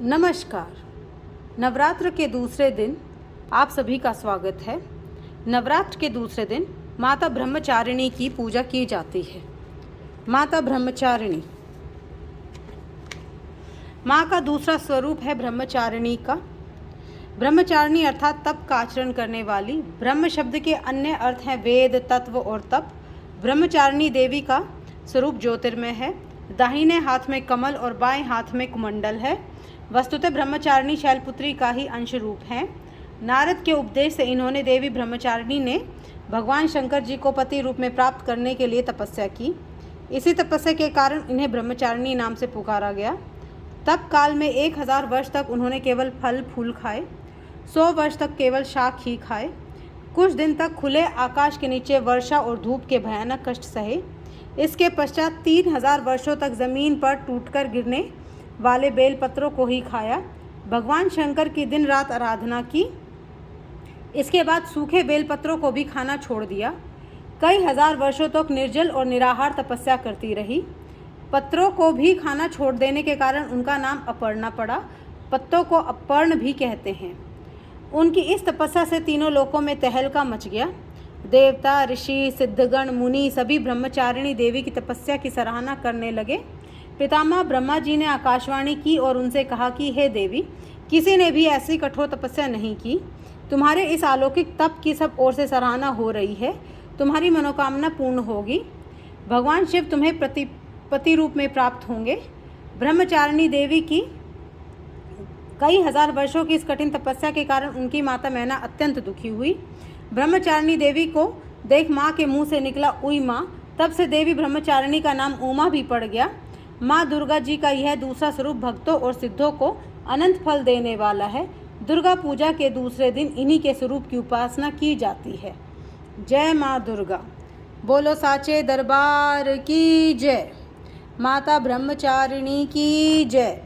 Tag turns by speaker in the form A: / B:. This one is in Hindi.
A: नमस्कार। नवरात्र के दूसरे दिन आप सभी का स्वागत है। नवरात्र के दूसरे दिन माता ब्रह्मचारिणी की पूजा की जाती है। माता ब्रह्मचारिणी माँ का दूसरा स्वरूप है ब्रह्मचारिणी का। ब्रह्मचारिणी अर्थात तप का आचरण करने वाली। ब्रह्म शब्द के अन्य अर्थ हैं वेद, तत्व और तप। ब्रह्मचारिणी देवी का स्वरूप ज्योतिर्मय है। दाहिने हाथ में कमल और बाएं हाथ में कुमंडल है। वस्तुतः ब्रह्मचारिणी शैलपुत्री का ही अंश रूप है। नारद के उपदेश से इन्होंने देवी ब्रह्मचारिणी ने भगवान शंकर जी को पति रूप में प्राप्त करने के लिए तपस्या की। इसी तपस्या के कारण इन्हें ब्रह्मचारिणी नाम से पुकारा गया। तप काल में 1000 वर्ष तक उन्होंने केवल फल फूल खाए, 100 वर्ष तक केवल शाक ही खाए, कुछ दिन तक खुले आकाश के नीचे वर्षा और धूप के भयानक कष्ट सहे। इसके पश्चात 3000 वर्षों तक जमीन पर टूटकर गिरने वाले बेलपत्रों को ही खाया। भगवान शंकर की दिन रात आराधना की। इसके बाद सूखे बेलपत्रों को भी खाना छोड़ दिया। कई हजार वर्षों तक निर्जल और निराहार तपस्या करती रही। पत्रों को भी खाना छोड़ देने के कारण उनका नाम अपर्णा पड़ा। पत्तों को अपर्ण भी कहते हैं। उनकी इस तपस्या से तीनों लोकों में तहलका मच गया। देवता, ऋषि, सिद्धगण, मुनि सभी ब्रह्मचारिणी देवी की तपस्या की सराहना करने लगे। पितामह ब्रह्मा जी ने आकाशवाणी की और उनसे कहा कि हे देवी, किसी ने भी ऐसी कठोर तपस्या नहीं की। तुम्हारे इस अलौकिक तप की सब ओर से सराहना हो रही है। तुम्हारी मनोकामना पूर्ण होगी। भगवान शिव तुम्हें पति रूप में प्राप्त होंगे। ब्रह्मचारिणी देवी की कई हजार वर्षों की इस कठिन तपस्या के कारण उनकी माता मैना अत्यंत दुखी हुई। ब्रह्मचारिणी देवी को देख माँ के मुंह से निकला उई माँ। तब से देवी ब्रह्मचारिणी का नाम उमा भी पड़ गया। माँ दुर्गा जी का यह दूसरा स्वरूप भक्तों और सिद्धों को अनंत फल देने वाला है। दुर्गा पूजा के दूसरे दिन इन्हीं के स्वरूप की उपासना की जाती है। जय माँ दुर्गा। बोलो साचे दरबार की जय। माता ब्रह्मचारिणी की जय।